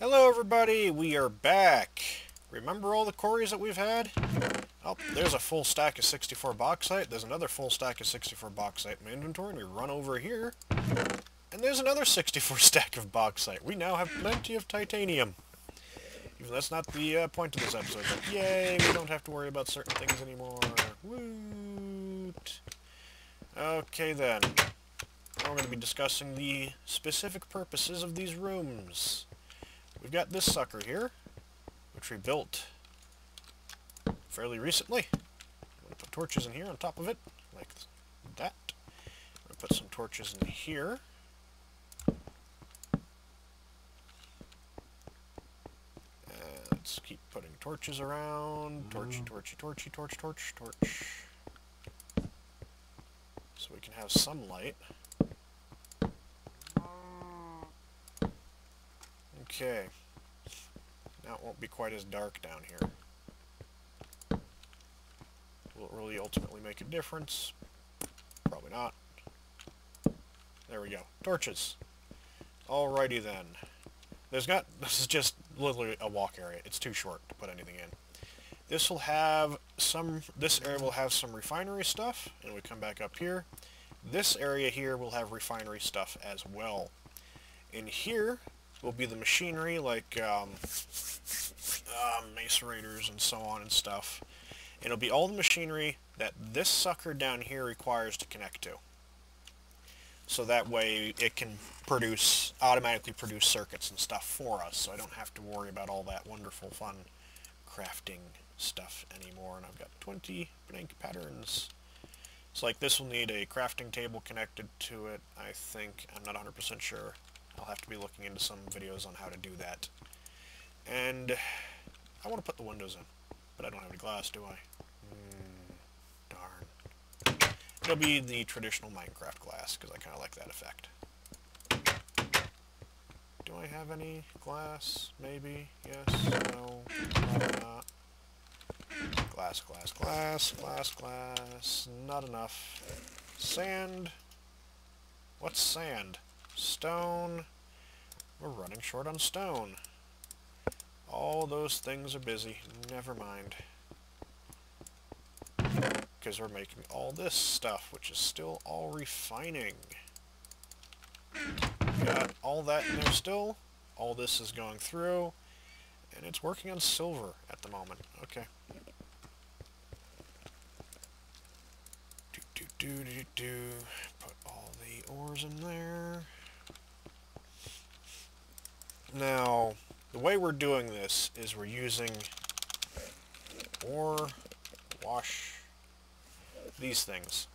Hello everybody, we are back. Remember all the quarries that we've had? Oh, there's a full stack of 64 bauxite. There's another full stack of 64 bauxite in my inventory, and we run over here. And there's another 64 stack of bauxite. We now have plenty of titanium. Even though that's not the point of this episode, but yay, we don't have to worry about certain things anymore. Woot! Okay then. Now we're going to be discussing the specific purposes of these rooms. We've got this sucker here, which we built fairly recently. I'm going to put torches in here on top of it, like that. I'm going to put some torches in here. Let's keep putting torches around. Torchy, torchy, torchy, torch, torch, torch. So we can have some light. Okay. Now it won't be quite as dark down here. Will it really ultimately make a difference? Probably not. There we go. Torches. Alrighty then. This is just literally a walk area. It's too short to put anything in. This area will have some refinery stuff, and we come back up here. This area here will have refinery stuff as well. In here will be the machinery like macerators and so on and stuff. And it'll be all the machinery that this sucker down here requires to connect to. So that way it can automatically produce circuits and stuff for us, so I don't have to worry about all that wonderful fun crafting stuff anymore. And I've got 20 blank patterns. So like this will need a crafting table connected to it, I think. I'm not 100% sure. I'll have to be looking into some videos on how to do that. And I want to put the windows in, but I don't have any glass, do I? Darn. It'll be the traditional Minecraft glass, because I kind of like that effect. Do I have any glass? Maybe? Yes? No? Probably not. Glass, glass, glass, glass, glass. Not enough. Sand. What's sand? Stone. We're running short on stone. All those things are busy. Never mind. Because we're making all this stuff, which is still all refining. Got all that in there still. All this is going through. And it's working on silver at the moment. Okay. Put all the ores in there. Now, the way we're doing this is we're using ore wash these things.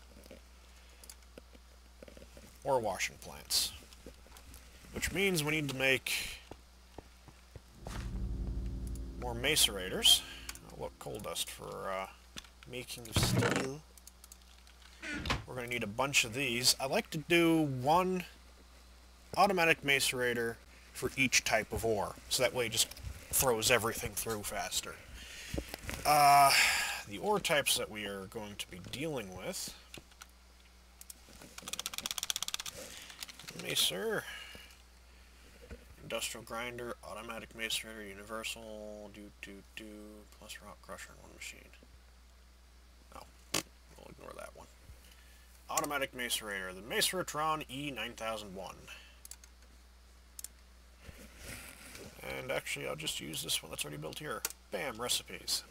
Ore washing plants. Which means we need to make more macerators. Oh, look, coal dust for making of steel. We're going to need a bunch of these. I like to do one automatic macerator for each type of ore, so that way it just throws everything through faster. The ore types that we are going to be dealing with. Macer. Industrial grinder, automatic macerator, universal, plus rock crusher in one machine. Oh, we'll ignore that one. Automatic macerator, the Maceratron E9001. And actually, I'll just use this one that's already built here. Bam, recipes.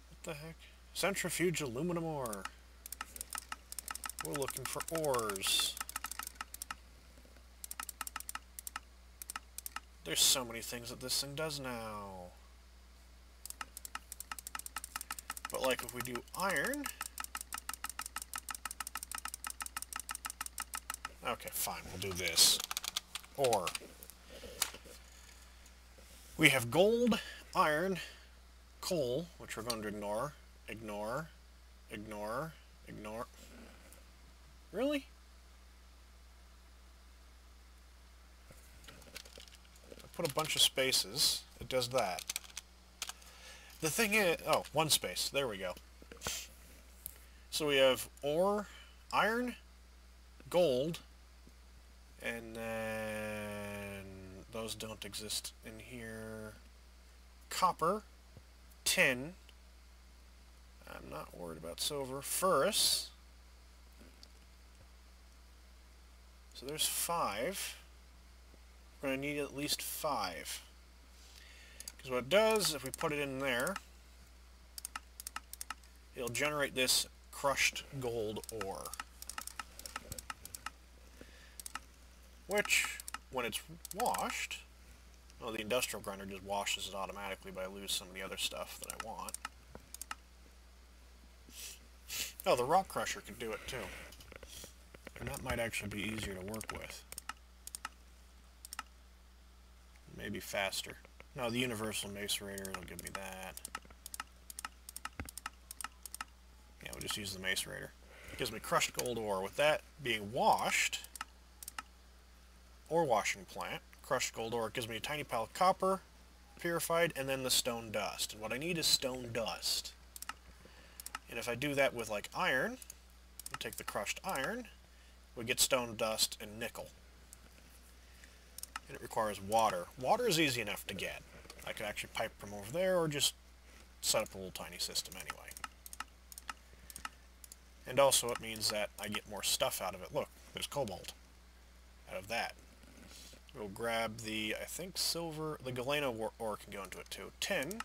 What the heck? Centrifuge aluminum ore. We're looking for ores. There's so many things that this thing does now. But like if we do iron... Okay, fine, we'll do this. Ore. We have gold, iron, coal, which we're going to ignore. Ignore. Ignore. Ignore. Really? Put a bunch of spaces, it does that. The thing is, oh, one space, there we go. So we have ore, iron, gold, And then those don't exist in here. Copper, tin. I'm not worried about silver. Ferrous. So there's 5. We're going to need at least 5. Because what it does, if we put it in there, it'll generate this crushed gold ore. Which, when it's washed, well, the industrial grinder just washes it automatically, but I lose some of the other stuff that I want. Oh, the rock crusher can do it too. And that might actually be easier to work with. Maybe faster. No, the universal macerator, it'll give me that. Yeah, we'll just use the macerator. It gives me crushed gold ore. With that being washed, ore washing plant, crushed gold ore, it gives me a tiny pile of copper, purified, and then the stone dust. And what I need is stone dust. And if I do that with, like, iron, you take the crushed iron, we get stone dust and nickel. And it requires water. Water is easy enough to get. I could actually pipe from over there, or just set up a little tiny system anyway. And also it means that I get more stuff out of it. Look, there's cobalt out of that. We'll grab the, I think, silver, the galena ore can go into it too. Tin.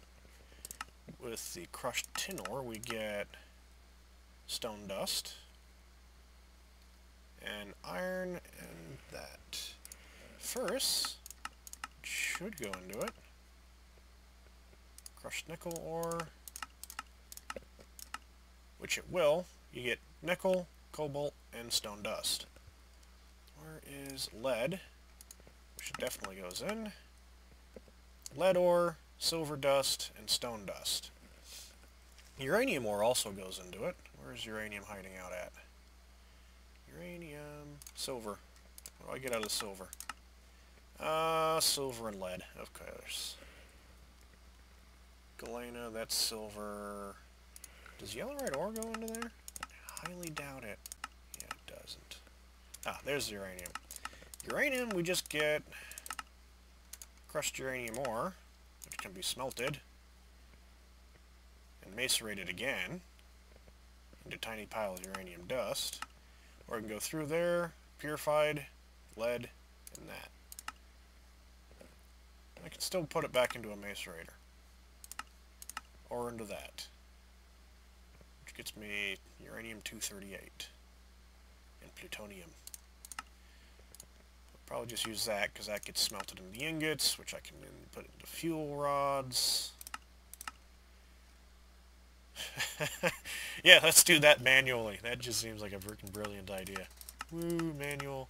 With the crushed tin ore, we get stone dust. And iron, and that. Ferrous should go into it. Crushed nickel ore, which it will. You get nickel, cobalt, and stone dust. Where is lead? Which definitely goes in. Lead ore, silver dust, and stone dust. Uranium ore also goes into it. Where's uranium hiding out at? Uranium, silver. What do I get out of silver? Silver and lead, of course. Galena, that's silver. Does yellow-red ore go into there? I highly doubt it. Yeah, it doesn't. Ah, there's uranium. Uranium, we just get crushed uranium ore, which can be smelted and macerated again into a tiny pile of uranium dust. Or we can go through there, purified, lead, and that. I can still put it back into a macerator. Or into that. Which gets me uranium-238. And plutonium. I'll probably just use that, because that gets smelted into the ingots, which I can then put into fuel rods. Yeah, let's do that manually. That just seems like a freaking brilliant idea. Woo, manual.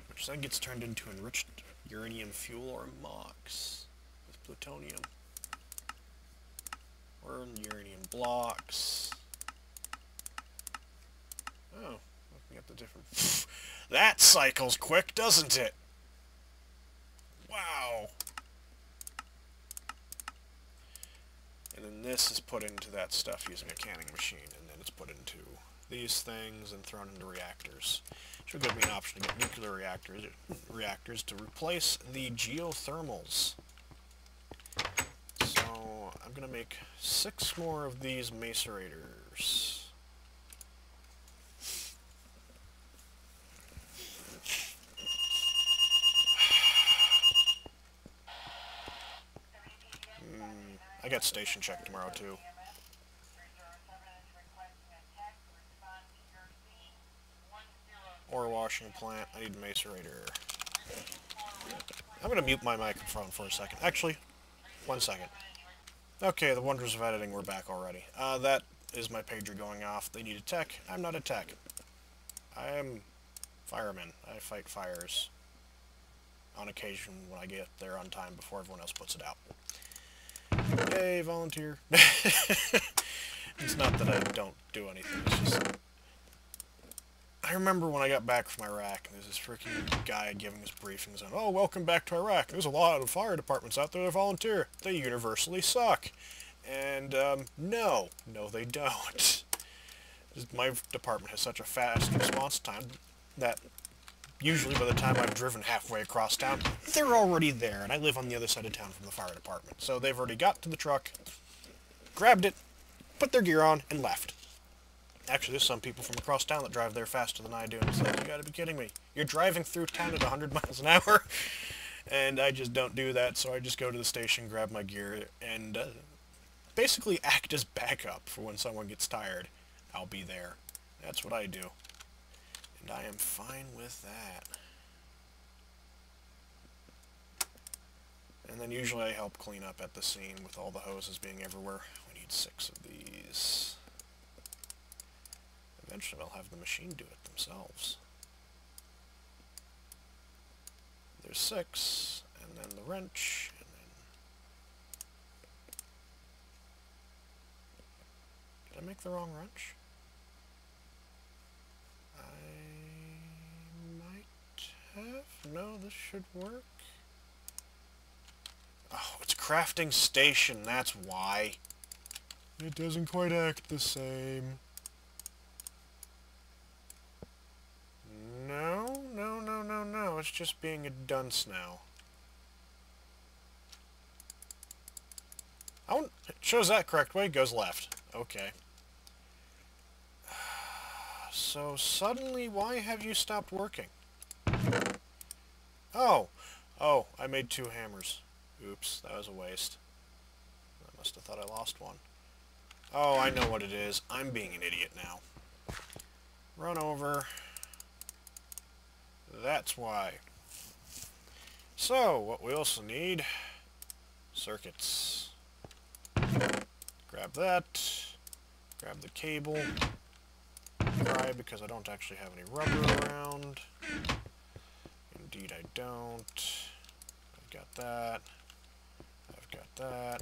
Which then gets turned into enriched uranium fuel, or MOX, with plutonium. Or uranium blocks. Oh, looking at the different... That cycles quick, doesn't it? Wow. And then this is put into that stuff using a canning machine, and then it's put into these things and thrown into reactors. Should give me an option to get nuclear reactors to replace the geothermals. So I'm going to make 6 more of these macerators. I got station check tomorrow too. Ore washing plant. I need a macerator. I'm going to mute my microphone for a second. Actually, 1 second. Okay, the wonders of editing, we're back already. That is my pager going off. They need a tech. I'm not a tech. I am fireman. I fight fires on occasion when I get there on time before everyone else puts it out. Yay, volunteer. It's not that I don't do anything, it's just... I remember when I got back from Iraq, and there's this freaking guy giving us briefings on, oh, welcome back to Iraq. There's a lot of fire departments out there that volunteer. They universally suck. And, no, they don't. My department has such a fast response time that usually by the time I've driven halfway across town, they're already there, and I live on the other side of town from the fire department. So they've already got to the truck, grabbed it, put their gear on, and left. Actually, there's some people from across town that drive there faster than I do, and it's like, you gotta be kidding me. You're driving through town at 100 miles an hour, and I just don't do that, so I just go to the station, grab my gear, and basically act as backup for when someone gets tired. I'll be there. That's what I do. And I am fine with that. And then usually I help clean up at the scene with all the hoses being everywhere. We need 6 of these. Eventually I'll have the machine do it themselves. There's 6, and then the wrench, and then... Did I make the wrong wrench? I might have? No, this should work. Oh, it's crafting station, that's why. It doesn't quite act the same. No, it's just being a dunce now. Oh, it shows that correct way, goes left. Okay. So suddenly, why have you stopped working? Oh, I made 2 hammers. Oops, that was a waste. I must have thought I lost one. Oh, I know what it is. I'm being an idiot now. Run over. That's why. So, what we also need... circuits. Grab that. Grab the cable. Cry because I don't actually have any rubber around. Indeed I don't. I've got that. I've got that.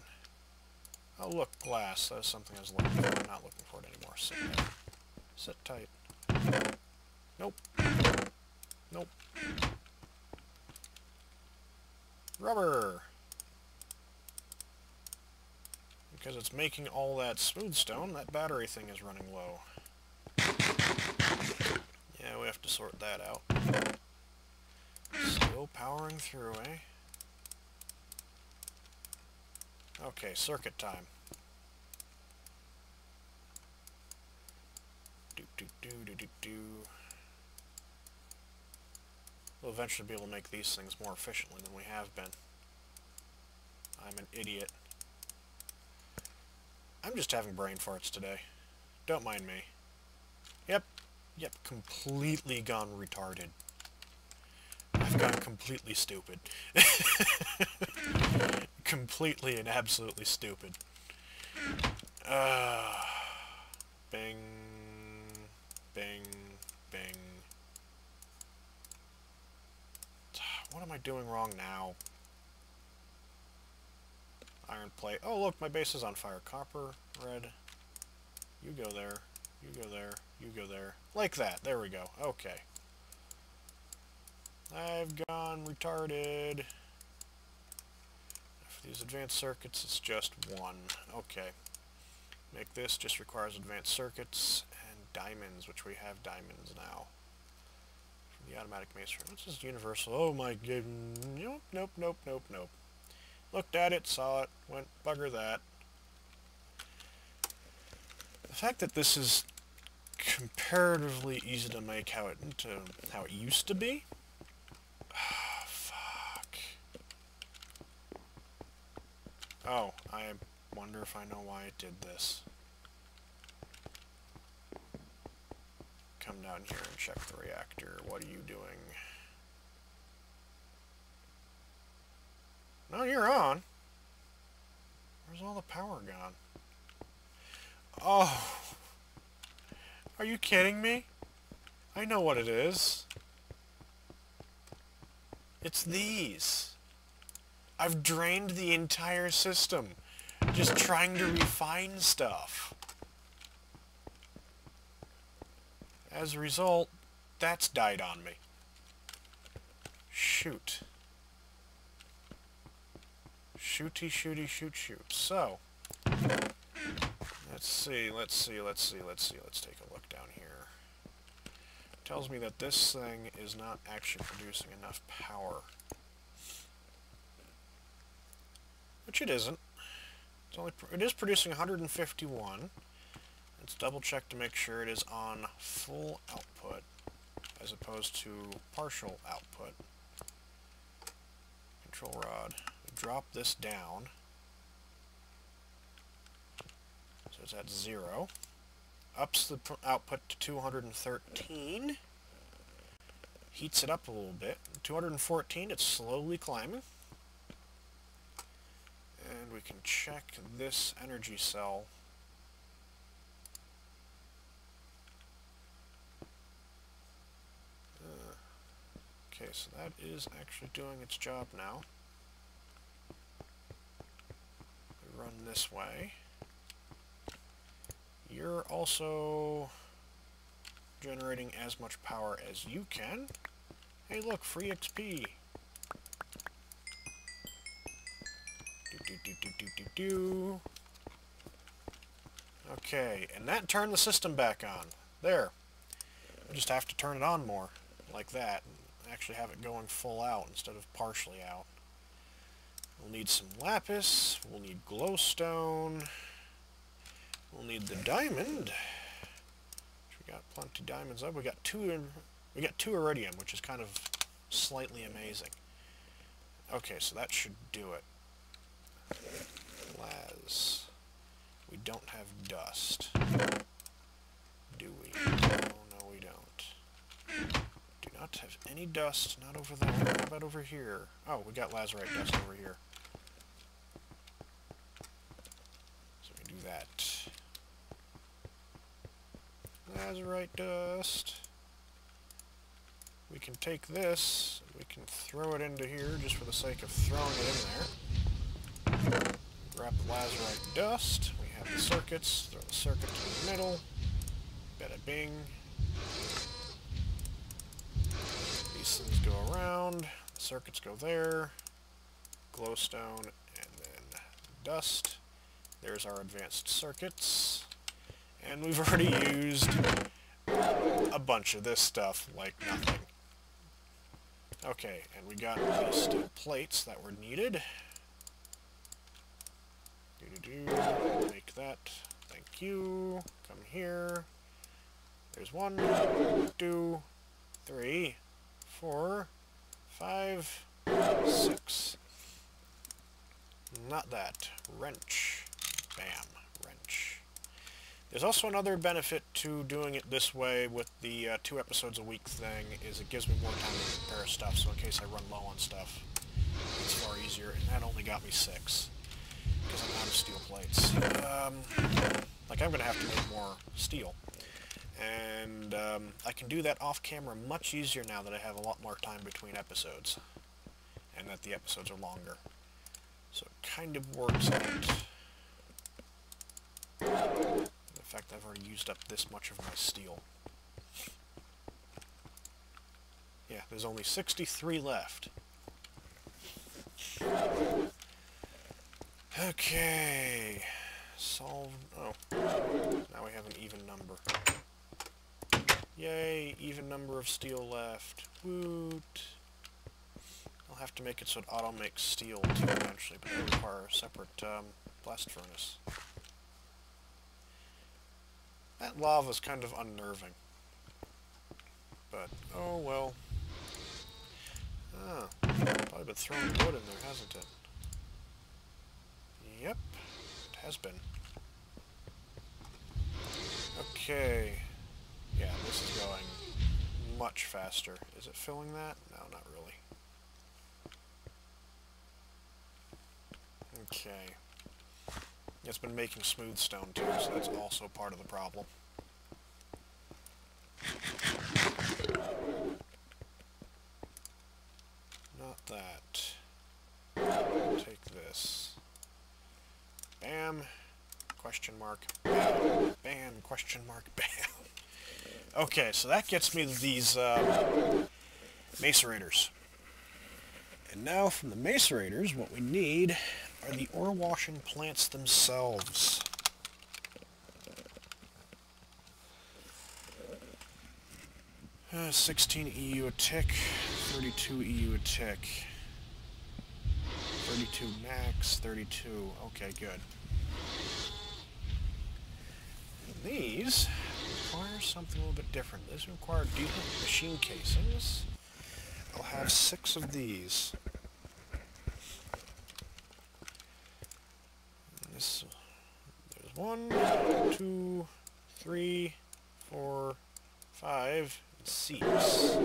Oh look, glass. That was something I was looking for. I'm not looking for it anymore. Sit there. Sit tight. Nope. Nope. Rubber! Because it's making all that smooth stone, that battery thing is running low. Yeah, we have to sort that out. Still powering through, eh? Okay, circuit time. We'll eventually be able to make these things more efficiently than we have been. I'm an idiot. I'm just having brain farts today. Don't mind me. Yep, completely gone retarded. I've gone completely stupid. Completely and absolutely stupid. Bing, bing, bing. What am I doing wrong now? Iron plate. Oh, look, my base is on fire. Copper, red. You go there. You go there. You go there. Like that. There we go. Okay. I've gone retarded. For these advanced circuits, it's just 1. Okay. Make this just requires advanced circuits and diamonds, which we have diamonds now. From the automatic masonry. What's this universal? Oh my god. Nope. Looked at it, saw it, went, bugger that. The fact that this is comparatively easy to make how it used to be. Fuck. Oh, I wonder if I know why it did this. Come down here and check the reactor. What are you doing? No, you're on. Where's all the power gone? Oh. Are you kidding me? I know what it is. It's these. I've drained the entire system. Just trying to refine stuff. As a result, that's died on me. Shoot. Shooty, shooty, shoot, shoot. So, let's see. Let's take a look. tells me that this thing is not actually producing enough power. Which it isn't. It is producing 151. Let's double check to make sure it is on full output as opposed to partial output. Control rod. Drop this down. So it's at 0. Ups the output to 213. Heats it up a little bit. 214, it's slowly climbing. And we can check this energy cell. Okay, so that is actually doing its job now. We run this way. You're also generating as much power as you can. Hey look, free XP! Okay, and that turned the system back on. There. We just have to turn it on more, like that, and actually have it going full out instead of partially out. We'll need some lapis, we'll need glowstone, we'll need the diamond. We got plenty of diamonds up. We got two iridium, which is kind of slightly amazing. Okay, so that should do it. Las. We don't have dust. Do we? Oh, no, we don't. Do not have any dust. Not over there. How about over here? Oh, we got lazurite dust over here. So we do that. Lazurite dust. We can take this, we can throw it into here just for the sake of throwing it in there. Grab the lazurite dust. We have the circuits. Throw the circuit to the middle. Bada bing. These things go around. The circuits go there. Glowstone and then dust. There's our advanced circuits. And we've already used a bunch of this stuff like nothing. Okay, and we got the steel plates that were needed. Make that. Thank you. Come here. There's 1, 2, 3, 4, 5, 6. Not that. Wrench. Bam. Wrench. There's also another benefit to doing it this way with the 2 episodes a week thing, is it gives me more time to prepare stuff, so in case I run low on stuff, it's far easier, and that only got me 6, because I'm out of steel plates. Like, I'm going to have to make more steel, and I can do that off camera much easier now that I have a lot more time between episodes, and that the episodes are longer. So it kind of works out. In fact, I've already used up this much of my steel. Yeah, there's only 63 left. Okay. Solve... Oh. Now we have an even number. Yay, even number of steel left. Woot. I'll have to make it so it auto-makes steel too eventually, but it'll require a separate blast furnace. That lava's kind of unnerving. But, oh well. Ah, probably been throwing wood in there, hasn't it? Yep, it has been. Okay. Yeah, this is going much faster. Is it filling that? No, not really. Okay. It's been making smooth stone too, so that's also part of the problem. Not that. Take this. Bam. Question mark. Bam. Bam. Question mark. Bam. Okay, so that gets me these macerators. And now from the macerators, what we need are the ore washing plants themselves. 16 EU a tick, 32 EU a tick, 32 max, 32. Okay, good. And these require something a little bit different. These require decent machine casings. I'll have 6 of these. And this, there's 1, 2, 3, 4, 5, 6.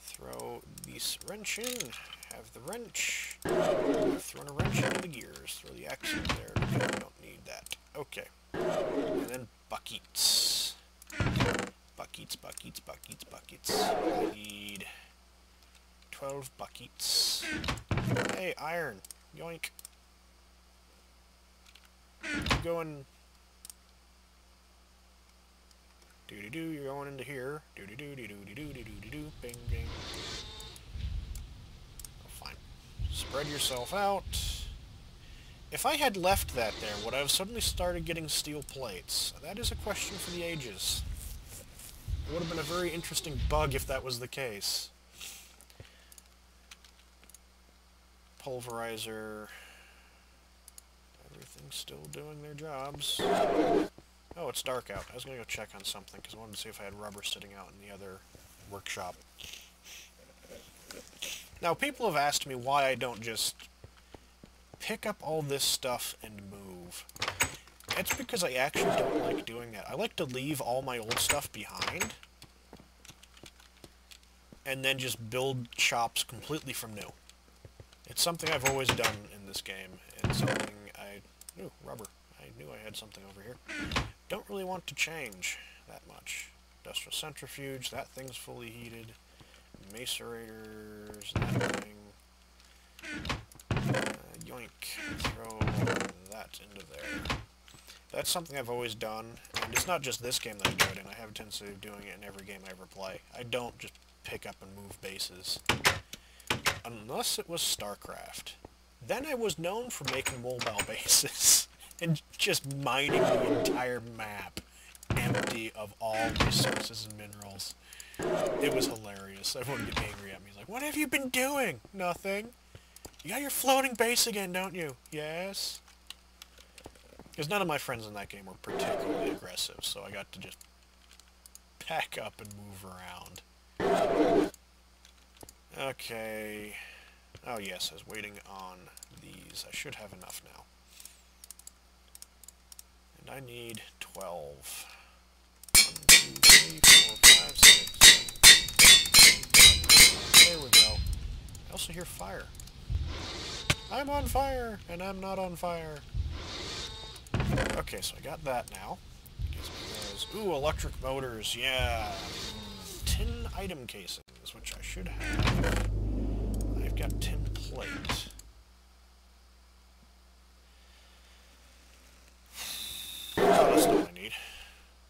Throw this wrench in. Have the wrench. I've thrown a wrench into the gears. Throw the axe in there. Okay, we don't need that. Okay. And then buckets. Buckets, buckets, buckets, buckets. I need 12 buckets. Hey, iron. Yoink. Going. Do-do-do, you're going into here. Do-do-do-do-do-do-do-do-do-do. Bing, bing. Oh, fine. Spread yourself out. If I had left that there, would I have suddenly started getting steel plates? That is a question for the ages. It would have been a very interesting bug if that was the case. Pulverizer. Everything's still doing their jobs. Oh, it's dark out. I was going to go check on something, because I wanted to see if I had rubber sitting out in the other workshop. Now, people have asked me why I don't just pick up all this stuff and move. It's because I actually don't like doing that. I like to leave all my old stuff behind, and then just build shops completely from new. It's something I've always done in this game. It's something I... Ooh, rubber. I knew I had something over here. Don't really want to change that much. Industrial centrifuge, that thing's fully heated. Macerators, that thing. Yoink. Throw that into there. That's something I've always done, and it's not just this game that I do it in. I have a tendency of doing it in every game I ever play. I don't just pick up and move bases. Unless it was StarCraft. Then I was known for making mobile bases. And just mining the entire map empty of all resources and minerals. It was hilarious. Everyone would get angry at me. He's like, what have you been doing? Nothing. You got your floating base again, don't you? Yes. Because none of my friends in that game were particularly aggressive, so I got to just pack up and move around. Okay. Oh yes, I was waiting on these. I should have enough now. And I need 12. 1, 2, 3, 4, 5, 6, 7, 8. There we go. I also hear fire. I'm on fire, and I'm not on fire. Okay, so I got that now. Gives me those. Ooh, electric motors, yeah. Tin item casings, which I should have. I've got tin plate. Oh, that's not what I need.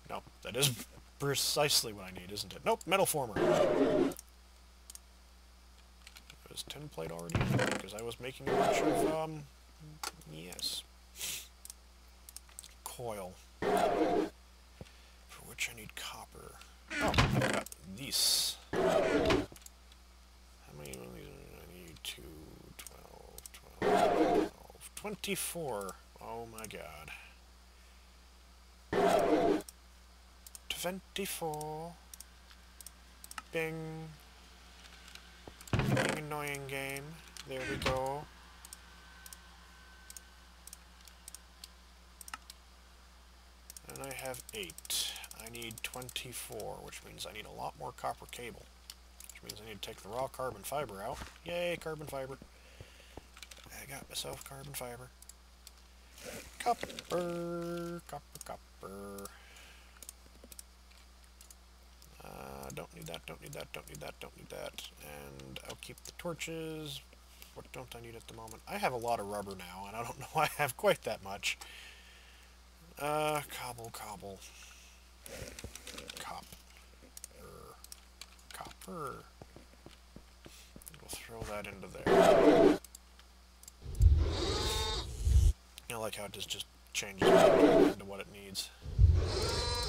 Nope, that is precisely what I need, isn't it? Nope, metal former. Was tin plate already in there? Because I was making a bunch of, yes. Coil. For which I need copper. Oh, I've got these. How many of these? I need 2, 12, 12, 24. Oh my god. 24. Bing. Being annoying game. There we go. And I have 8. I need 24, which means I need a lot more copper cable. Which means I need to take the raw carbon fiber out. Yay, carbon fiber. I got myself carbon fiber. Copper, copper, copper. Don't need that, don't need that, don't need that, don't need that. And I'll keep the torches. What don't I need at the moment? I have a lot of rubber now, and I don't know why I have quite that much. Cobble, cobble. Copper. Copper. We'll throw that into there. I like how it just changes into what it needs.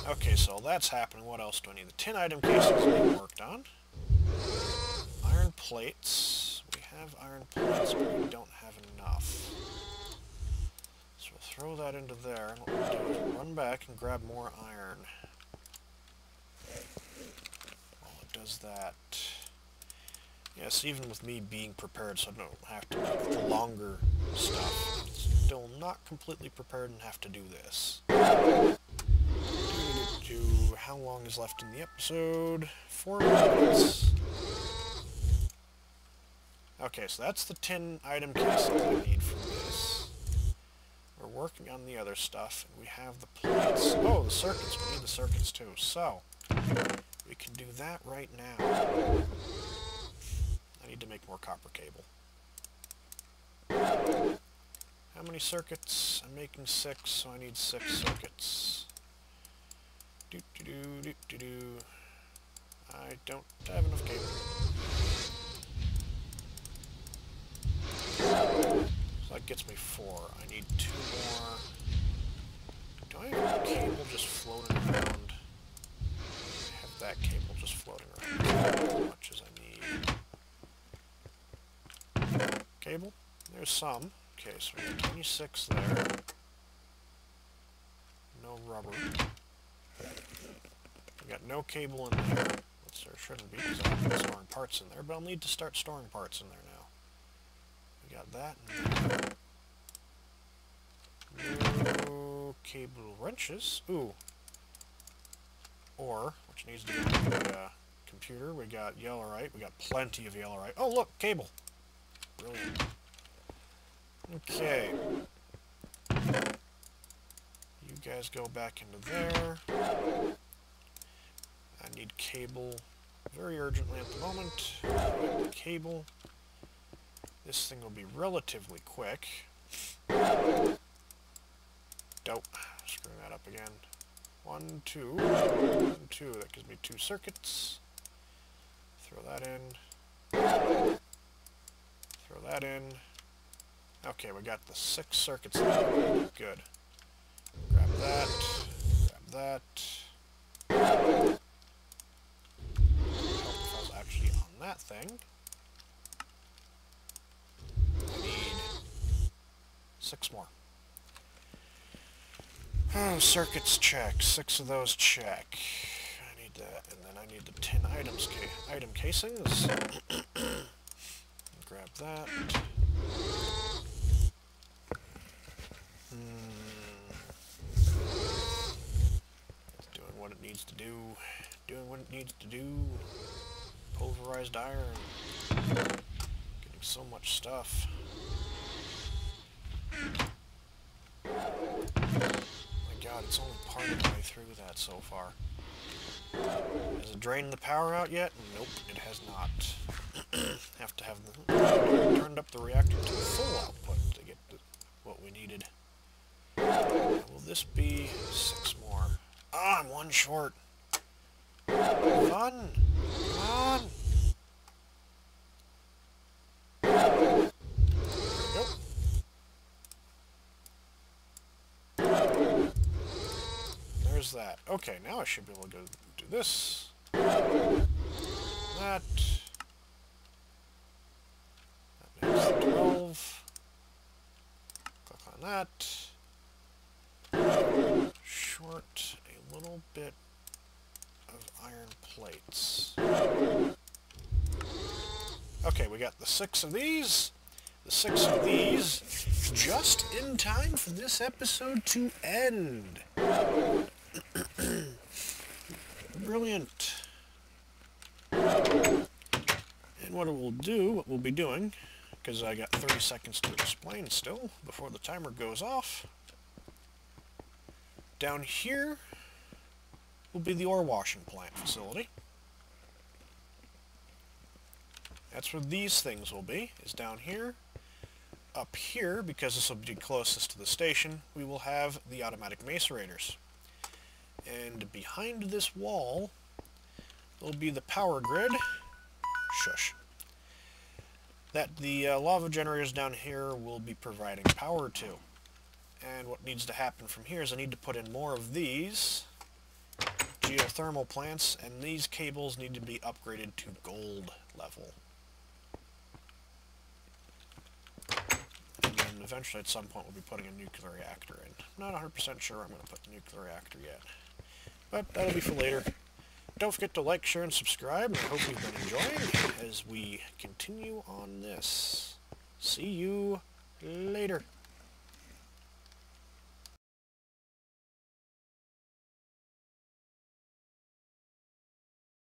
Okay, so that's happening. What else do I need? The tin item casings being worked on. Iron plates. We have iron plates, but we don't have enough. So we'll throw that into there, and what we'll do is we'll run back and grab more iron. While it does that... Yes, even with me being prepared so I don't have to make the longer stuff, I'm still not completely prepared and have to do this. How long is left in the episode? 4 minutes. Okay, so that's the tin item cases I need for this. We're working on the other stuff, and we have the plates. Oh, the circuits. We need the circuits too. So, we can do that right now. I need to make more copper cable. How many circuits? I'm making 6, so I need 6 circuits. I don't have enough cable. So that gets me 4. I need 2 more. Do I have cable just floating around? I have that cable just floating around as much as I need. Cable? There's some. Okay, so we got 26 there. No rubber. We got no cable in there. Which there shouldn't be because I've been storing parts in there, but I'll need to start storing parts in there now. We got that in there. No cable wrenches. Ooh. Or, which needs to be on the computer, we got yellowite. We got plenty of yellowite. Oh, look! Cable! Brilliant. Okay. You guys go back into there. I need cable very urgently at the moment. Cable. This thing will be relatively quick. Dope. Screwing that up again. 1, 2. 1, 2. That gives me 2 circuits. Throw that in. Throw that in. Okay, we got the 6 circuits there. Good. Grab that. Grab that. Help if I was actually on that thing. I need 6 more. Oh, circuits check. 6 of those check. I need that, and then I need the tin item casings. Grab that. It's doing what it needs to do. Doing what it needs to do. Pulverized iron. Getting so much stuff. My god, it's only part of the way through that so far. Has it drained the power out yet? Nope, it has not. Have to have turned up the reactor to full output to get what we needed. Will this be 6 more? Ah, I'm 1 short. Fun! Come on! There we go. There's that. Okay, now I should be able to go do this. That. That makes 12. Click on that. Short a little bit of iron plates. Okay, we got the 6 of these. The 6 of these just in time for this episode to end. Brilliant. And what we'll be doing, because I got 30 seconds to explain still before the timer goes off. Down here will be the ore washing plant facility. That's where these things will be, is down here. Up here, because this will be closest to the station, we will have the automatic macerators. And behind this wall will be the power grid. Shush. That the lava generators down here will be providing power to. And what needs to happen from here is I need to put in more of these geothermal plants, and these cables need to be upgraded to gold level. And then eventually at some point we'll be putting a nuclear reactor in. I'm not 100% sure I'm going to put the nuclear reactor yet. But that'll be for later. Don't forget to like, share, and subscribe, and I hope you've been enjoying as we continue on this. See you later.